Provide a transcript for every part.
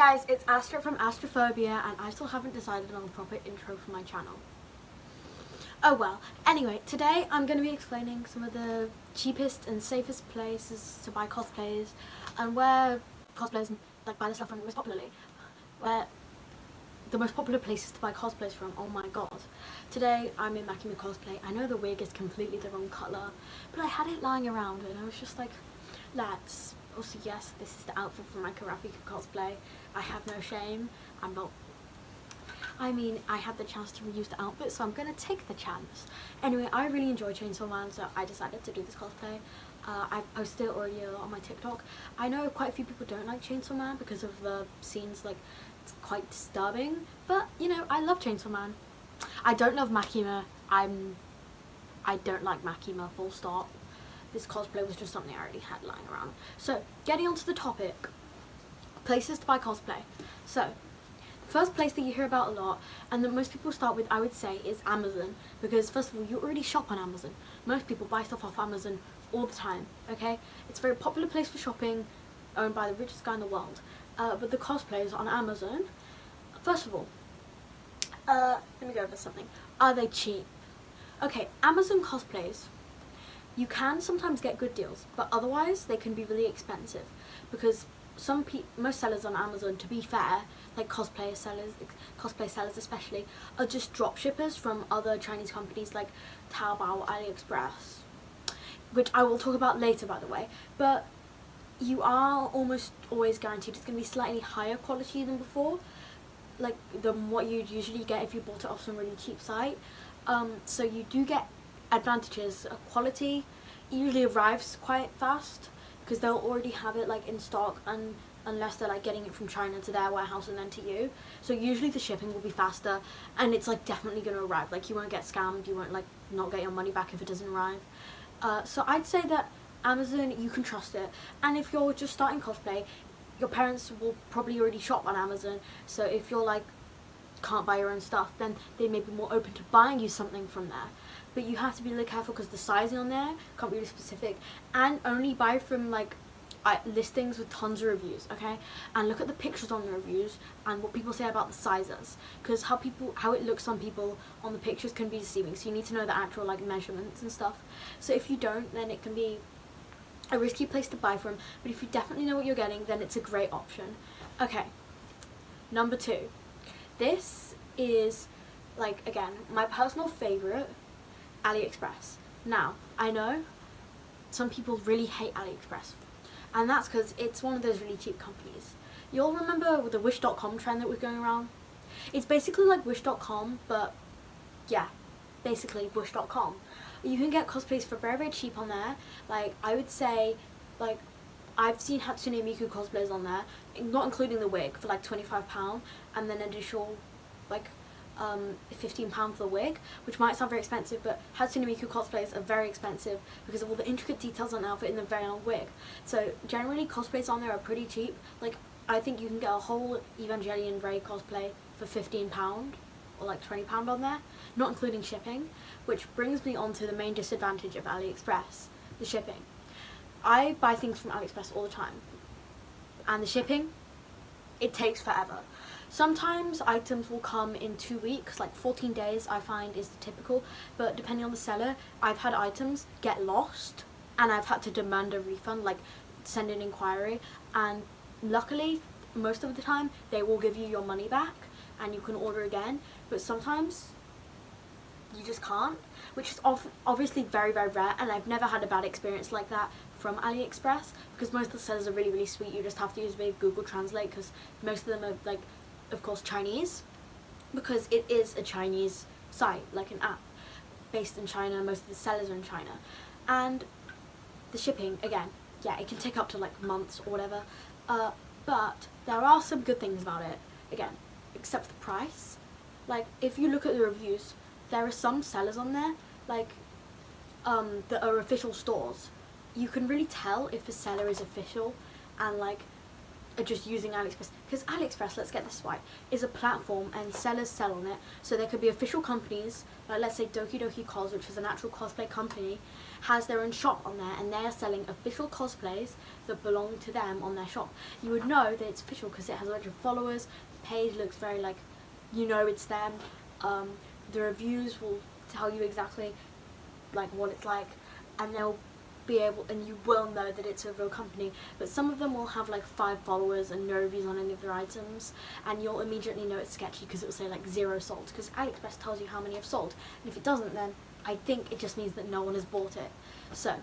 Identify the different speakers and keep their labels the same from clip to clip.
Speaker 1: guys, it's Astra from Astrophobia, and I still haven't decided on a proper intro for my channel. Oh well, anyway, today I'm going to be explaining some of the cheapest and safest places to buy cosplays, and where cosplayers like buy their stuff from most popularly. Where the most popular places to buy cosplays from, oh my god. Today I'm in Makima cosplay. I know the wig is completely the wrong colour, but I had it lying around and I was just like, lads. Also, yes, this is the outfit for my Karapika cosplay. I have no shame. I had the chance to reuse the outfit, so I'm going to take the chance. Anyway, I really enjoy Chainsaw Man, so I decided to do this cosplay. I've posted it already on my TikTok. I know quite a few people don't like Chainsaw Man because of the scenes, like, it's quite disturbing. But, you know, I love Chainsaw Man. I don't love Makima. I don't like Makima, full stop. This cosplay was just something I already had lying around. So, getting onto the topic, places to buy cosplay. So, the first place that you hear about a lot, and that most people start with, I would say, is Amazon. Because, first of all, you already shop on Amazon. Most people buy stuff off Amazon all the time, okay? It's a very popular place for shopping, owned by the richest guy in the world. But the cosplays on Amazon, first of all, let me go over something. Are they cheap? Okay, Amazon cosplays, you can sometimes get good deals, but otherwise they can be really expensive because most sellers on Amazon, to be fair, like cosplay sellers especially, are just drop shippers from other Chinese companies like Taobao, AliExpress, which I will talk about later, by the way. But you are almost always guaranteed it's going to be slightly higher quality than before, like than what you'd usually get if you bought it off some really cheap site. So you do get advantages. Quality usually arrives quite fast because they'll already have it like in stock, and unless they're like getting it from China to their warehouse and then to you, so usually the shipping will be faster, and it's like definitely going to arrive. Like you won't get scammed, you won't like not get your money back if it doesn't arrive. So I'd say that Amazon, you can trust it. And if you're just starting cosplay, your parents will probably already shop on Amazon, so if you're like can't buy your own stuff, then they may be more open to buying you something from there. But you have to be really careful because the sizing on there can't be really specific, and only buy from like listings with tons of reviews, okay? And look at the pictures on the reviews and what people say about the sizes, because how it looks on people on the pictures can be deceiving, so you need to know the actual like measurements and stuff. So if you don't, then it can be a risky place to buy from, but if you definitely know what you're getting, then it's a great option. Okay, number 2. This is, like, again, my personal favourite, AliExpress. Now, I know some people really hate AliExpress, and that's because it's one of those really cheap companies. You'll remember with the wish.com trend that was going around? It's basically like wish.com, but yeah, basically wish.com. You can get cosplays for very, very cheap on there. Like, I would say, like, I've seen Hatsune Miku cosplays on there, not including the wig, for like £25, and then additional like £15 for the wig, which might sound very expensive, but Hatsune Miku cosplays are very expensive because of all the intricate details on the outfit and the very long wig. So generally cosplays on there are pretty cheap. Like, I think you can get a whole Evangelion Rei cosplay for £15 or like £20 on there, not including shipping, which brings me on to the main disadvantage of AliExpress, the shipping. I buy things from AliExpress all the time, and the shipping, it takes forever. Sometimes items will come in 2 weeks, like 14 days I find is the typical, but depending on the seller, I've had items get lost, and I've had to demand a refund, like send an inquiry, and luckily, most of the time, they will give you your money back, and you can order again, but sometimes you just can't, which is obviously very, very rare, and I've never had a bad experience like that from AliExpress, because most of the sellers are really, really sweet. You just have to use maybe Google Translate, because most of them are, like, of course, Chinese, because it is a Chinese site, like an app based in China. Most of the sellers are in China, and the shipping, again, yeah, it can take up to like months or whatever, but there are some good things about it, again, except for the price. Like, if you look at the reviews, there are some sellers on there, like, that are official stores. You can really tell if a seller is official, and like, are just using AliExpress, because AliExpress, let's get this right, is a platform and sellers sell on it. So there could be official companies, like let's say dokidoki, which is an actual cosplay company, has their own shop on there, and they're selling official cosplays that belong to them on their shop. You would know that it's official because it has a bunch of followers. The page looks very like, you know, it's them. The reviews will tell you exactly like what it's like, and they'll be able, and you will know that it's a real company. But some of them will have like 5 followers and no reviews on any of their items, and you'll immediately know it's sketchy because it will say like 0 sold, because AliExpress tells you how many have sold, and if it doesn't, then I think it just means that no one has bought it. So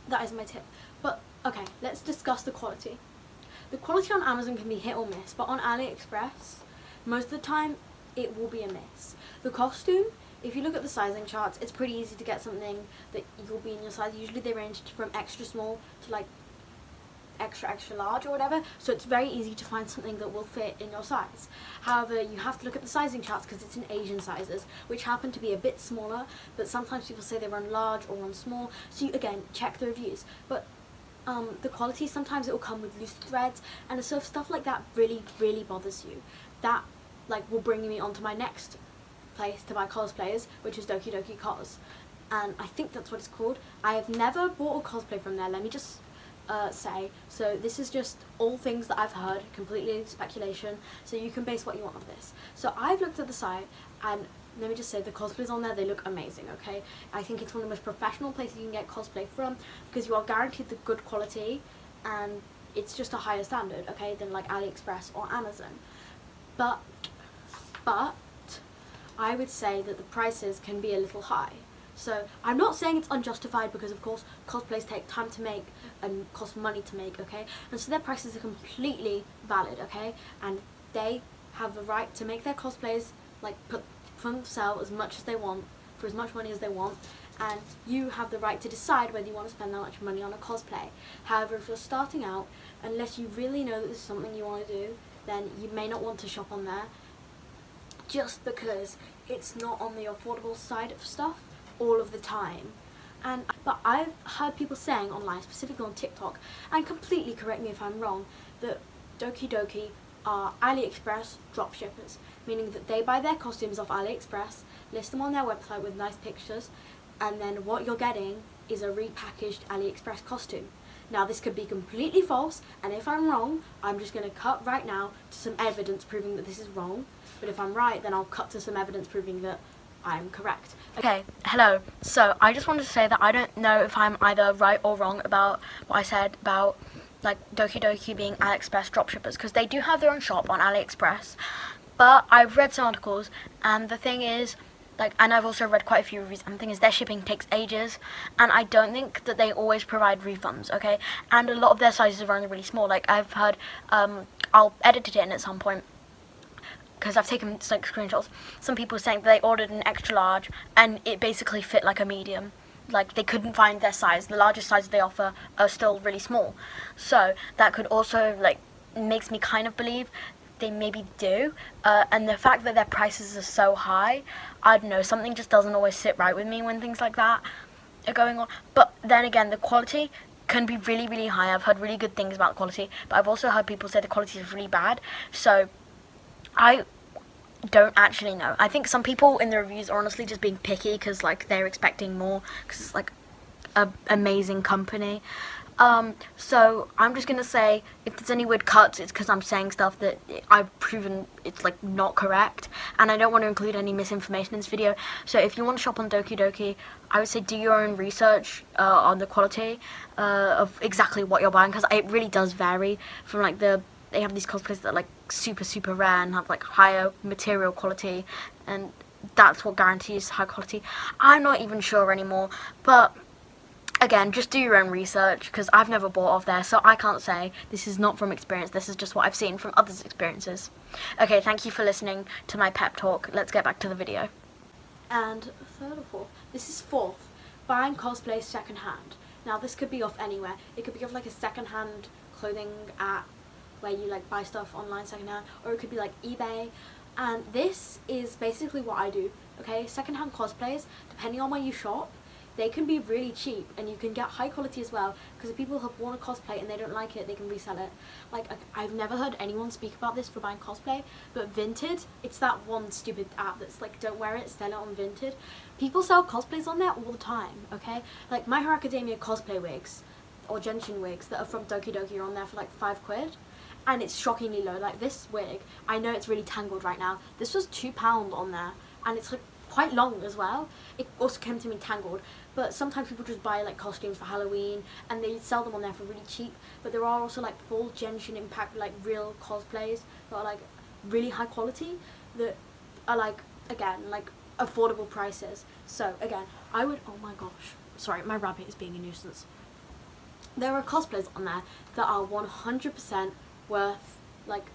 Speaker 1: that is my tip. But okay, let's discuss the quality. The quality on Amazon can be hit or miss, but on AliExpress most of the time it will be a miss. The costume, if you look at the sizing charts, it's pretty easy to get something that will be in your size. Usually they range from extra small to like extra large or whatever, so it's very easy to find something that will fit in your size. However, you have to look at the sizing charts because it's in Asian sizes, which happen to be a bit smaller, but sometimes people say they run large or run small, so you, again, check the reviews. But the quality, sometimes it will come with loose threads, and so if stuff like that really bothers you, that like will bring me on to my next place to buy cosplayers, which is dokidoki, and I think that's what it's called. I have never bought a cosplay from there, let me just say, so this is just all things that I've heard, completely speculation, so you can base what you want on this. So I've looked at the site, and let me just say, the cosplays on there, they look amazing, okay? I think it's one of the most professional places you can get cosplay from, because you are guaranteed the good quality, and it's just a higher standard, okay, than like AliExpress or Amazon. But I would say that the prices can be a little high. So I'm not saying it's unjustified, because of course cosplays take time to make and cost money to make, okay? And so their prices are completely valid, okay? And they have the right to make their cosplays, like put from themselves as much as they want, for as much money as they want, and you have the right to decide whether you want to spend that much money on a cosplay. However, if you're starting out, unless you really know that this is something you want to do, then you may not want to shop on there, just because it's not on the affordable side of stuff all of the time. But I've heard people saying online, specifically on TikTok, and completely correct me if I'm wrong, that dokidoki are AliExpress dropshippers, meaning that they buy their costumes off AliExpress, list them on their website with nice pictures, and then what you're getting is a repackaged AliExpress costume. Now this could be completely false, and if I'm wrong, I'm just going to cut right now to some evidence proving that this is wrong, but if I'm right, then I'll cut to some evidence proving that I'm correct. Okay, hello. So I just wanted to say that I don't know if I'm either right or wrong about what I said about like dokidoki being AliExpress dropshippers, because they do have their own shop on AliExpress, but I've read some articles, and the thing is, like, and I've also read quite a few reviews, and the thing is, their shipping takes ages, and I don't think that they always provide refunds, okay? And a lot of their sizes are only really small. Like, I've heard, I'll edit it in at some point, because I've taken like screenshots, some people saying that they ordered an extra large, and it basically fit like a medium. Like, they couldn't find their size. The largest sizes they offer are still really small. So that could also, like, makes me kind of believe they maybe do. And the fact that their prices are so high, I don't know, something just doesn't always sit right with me when things like that are going on. But then again, the quality can be really high. I've heard really good things about the quality, but I've also heard people say the quality is really bad. So I don't actually know. I think some people in the reviews are honestly just being picky because like they're expecting more, because it's like an amazing company. So I'm just gonna say, if there's any weird cuts, it's because I'm saying stuff that I've proven it's like not correct, and I don't want to include any misinformation in this video. So if you want to shop on dokidoki, I would say do your own research on the quality of exactly what you're buying, because it really does vary from like they have these cosplays that are like super rare and have like higher material quality, and that's what guarantees high quality. I'm not even sure anymore, but again, just do your own research, because I've never bought off there, so I can't say. This is not from experience, this is just what I've seen from others' experiences. Okay, thank you for listening to my pep talk. Let's get back to the video. And third or fourth? This is fourth. Buying cosplay second hand. Now this could be off anywhere. It could be off like a second hand clothing app where you like buy stuff online second hand, or it could be like eBay. And this is basically what I do, okay? Second hand cosplays, depending on where you shop, they can be really cheap, and you can get high quality as well, because if people have worn a cosplay and they don't like it, they can resell it. Like, I've never heard anyone speak about this for buying cosplay, but Vinted, it's that one stupid app that's like, don't wear it, sell it on Vinted. People sell cosplays on there all the time, okay? Like, My Hero Academia cosplay wigs, or gentian wigs that are from Dokidoki are on there for like £5, and it's shockingly low. Like, this wig, I know it's really tangled right now, this was £2 on there, and it's like quite long as well. It also came to me tangled, but sometimes people just buy like costumes for Halloween and they sell them on there for really cheap. But there are also like full Genshin Impact, like real cosplays that are like really high quality, that are like, again, like affordable prices. So again, I would, oh my gosh, sorry, my rabbit is being a nuisance. There are cosplays on there that are 100% worth like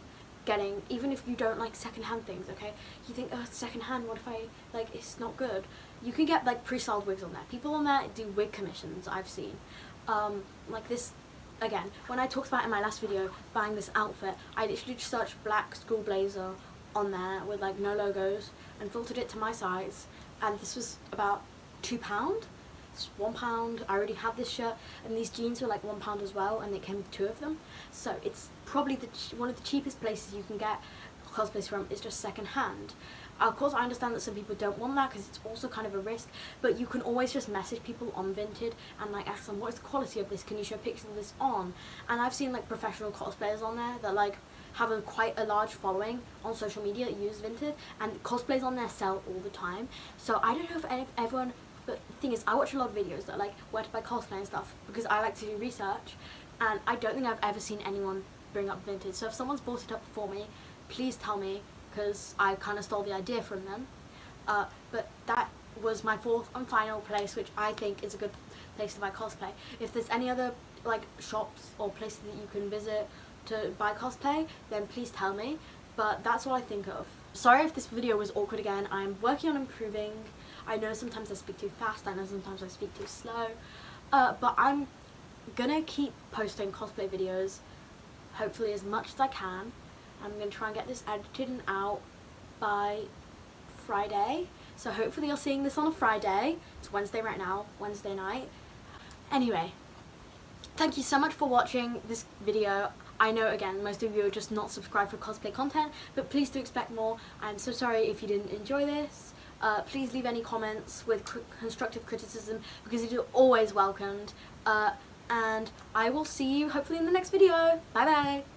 Speaker 1: getting, even if you don't like secondhand things, okay? You think, oh, it's secondhand, what if I, like, it's not good? You can get like pre-styled wigs on there. People on there do wig commissions, I've seen. Like this, again, when I talked about in my last video, buying this outfit, I literally just searched black school blazer on there with like no logos and filtered it to my size, and this was about £2. It's £1. I already had this shirt, and these jeans were like £1 as well, and it came with 2 of them. So it's probably one of the cheapest places you can get cosplays from is just second hand. Of course, I understand that some people don't want that because it's also kind of a risk, but you can always just message people on Vinted and like ask them, what is the quality of this, can you show pictures of this on? And I've seen like professional cosplayers on there that like have quite a large following on social media that use Vinted, and cosplays on there sell all the time. So I don't know if everyone, but the thing is, I watch a lot of videos that are like where to buy cosplay and stuff because I like to do research, and I don't think I've ever seen anyone bring up Vinted. So if someone's brought it up before me, please tell me, because I kind of stole the idea from them. But that was my 4th and final place, which I think is a good place to buy cosplay. If there's any other like shops or places that you can visit to buy cosplay, then please tell me. But that's what I think of. Sorry if this video was awkward again. I'm working on improving. I know sometimes I speak too fast, I know sometimes I speak too slow, but I'm gonna keep posting cosplay videos, hopefully as much as I can. I'm gonna try and get this edited and out by Friday, so hopefully you're seeing this on a Friday. It's Wednesday right now, Wednesday night. Anyway, thank you so much for watching this video. I know, again, most of you are just not subscribed for cosplay content, but please do expect more. I'm so sorry if you didn't enjoy this. Please leave any comments with constructive criticism, because it is always welcomed. And I will see you hopefully in the next video. Bye bye!